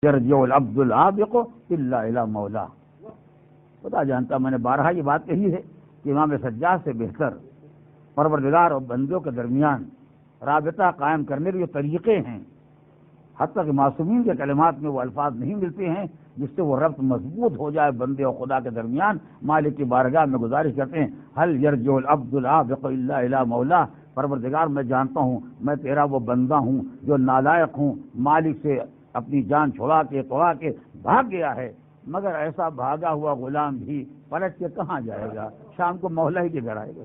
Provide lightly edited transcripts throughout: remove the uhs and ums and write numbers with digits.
یرجع العبد العابق الا الی مولا. خدا جانتا میں نے بارہا یہ بات کہی ہے کہ امام سجاد سے بہتر پروردگار اور بندوں کے درمیان رابطہ قائم کرنے کے جو طریقے ہیں، حتیٰ کہ معصومین کے کلمات میں وہ الفاظ نہیں ملتے ہیں جس سے وہ ربط مضبوط ہو جائے بندے اور خدا کے درمیان. مالک کی بارگاہ میں گزارش کرتے ہیں هل یرجع العبد العابق الا الی مولا. پروردگار میں جانتا ہوں میں تیرا وہ بندہ ہوں جو نالائق ہوں، مالک سے اپنی جان چھڑا کے بھاگ گیا ہے، مگر ایسا بھاگا ہوا غلام بھی پلٹ کے کہاں جائے گا؟ شام کو مولا ہی کے گھر آئے گا.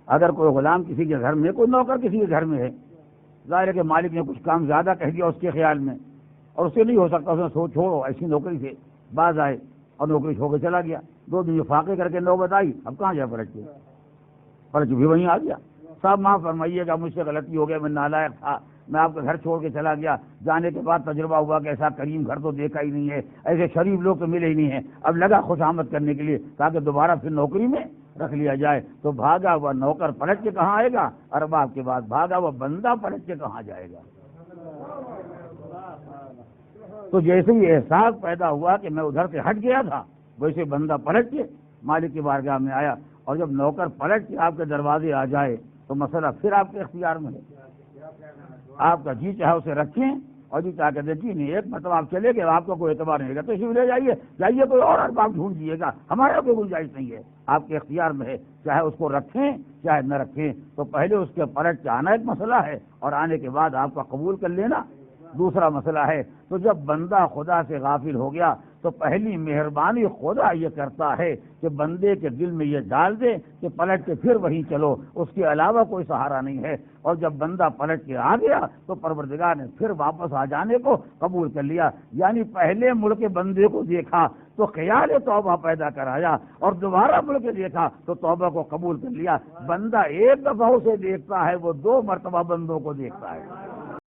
اگر کوئی غلام کسی کے گھر میں، کوئی نوکر کسی کے گھر میں ہے، ظاہر ہے کہ مالک نے کچھ کام زیادہ کہہ دیا اس کے خیال میں، اور اسے نہیں ہو سکتا، اس نے چھوڑو ایسی نوکری سے باز آئے اور نوکری چھوڑ کے چلا گیا. 2 دن فاقے کر کے نوبت آئی، اب کہاں جائے پلٹ کے بھی وہیں آ گیا. صاحب معاف فرمائیے گا، مجھ سے غلطی ہو گیا، میں نالائق تھا، میں آپ کا گھر چھوڑ کے چلا گیا. جانے کے بعد تجربہ ہوا کہ ایسا کریم گھر تو دیکھا ہی نہیں ہے، ایسے شریف لوگ تو ملے ہی نہیں ہیں. اب لگا خوش آمد کرنے کے لیے تاکہ دوبارہ پھر نوکری میں رکھ لیا جائے. تو بھاگا ہوا نوکر پلٹ کے کہاں آئے گا؟ ارباب کے بعد بھاگا ہوا بندہ پلٹ کے کہاں جائے گا؟ تو جیسے ہی احساس پیدا ہوا کہ میں ادھر سے ہٹ گیا تھا، ویسے بندہ پلٹ کے مالک کی بارگاہ میں آیا. اور جب نوکر پلٹ کے آپ کے دروازے آ جائے تو مسئلہ پھر آپ کے اختیار میں ہے. آپ کا جی چاہے اسے رکھیں اور جی چاہ کے دیکھیے نہیں. ایک مرتبہ آپ چلے گئے، آپ کا کوئی اعتبار نہیں رہے گا تو اسی لے جائیے کوئی اور ارباب ڈھونڈ دیجیے گا، ہمارا کوئی گنجائش نہیں ہے. آپ کے اختیار میں ہے، چاہے اس کو رکھیں چاہے نہ رکھیں. تو پہلے اس کے پلٹ کے آنا ایک مسئلہ ہے اور آنے کے بعد آپ کا قبول کر لینا دوسرا مسئلہ ہے. تو جب بندہ خدا سے غافل ہو گیا تو پہلی مہربانی خدا یہ کرتا ہے کہ بندے کے دل میں یہ ڈال دے کہ پلٹ کے پھر وہیں چلو، اس کے علاوہ کوئی سہارا نہیں ہے. اور جب بندہ پلٹ کے آ گیا تو پروردگار نے پھر واپس آ جانے کو قبول کر لیا. یعنی پہلے مڑ کے بندے کو دیکھا تو خیال توبہ پیدا کرایا اور دوبارہ مڑ کے دیکھا تو توبہ کو قبول کر لیا. بندہ ایک دفعہ اسے دیکھتا ہے، وہ 2 مرتبہ بندوں کو دیکھتا ہے.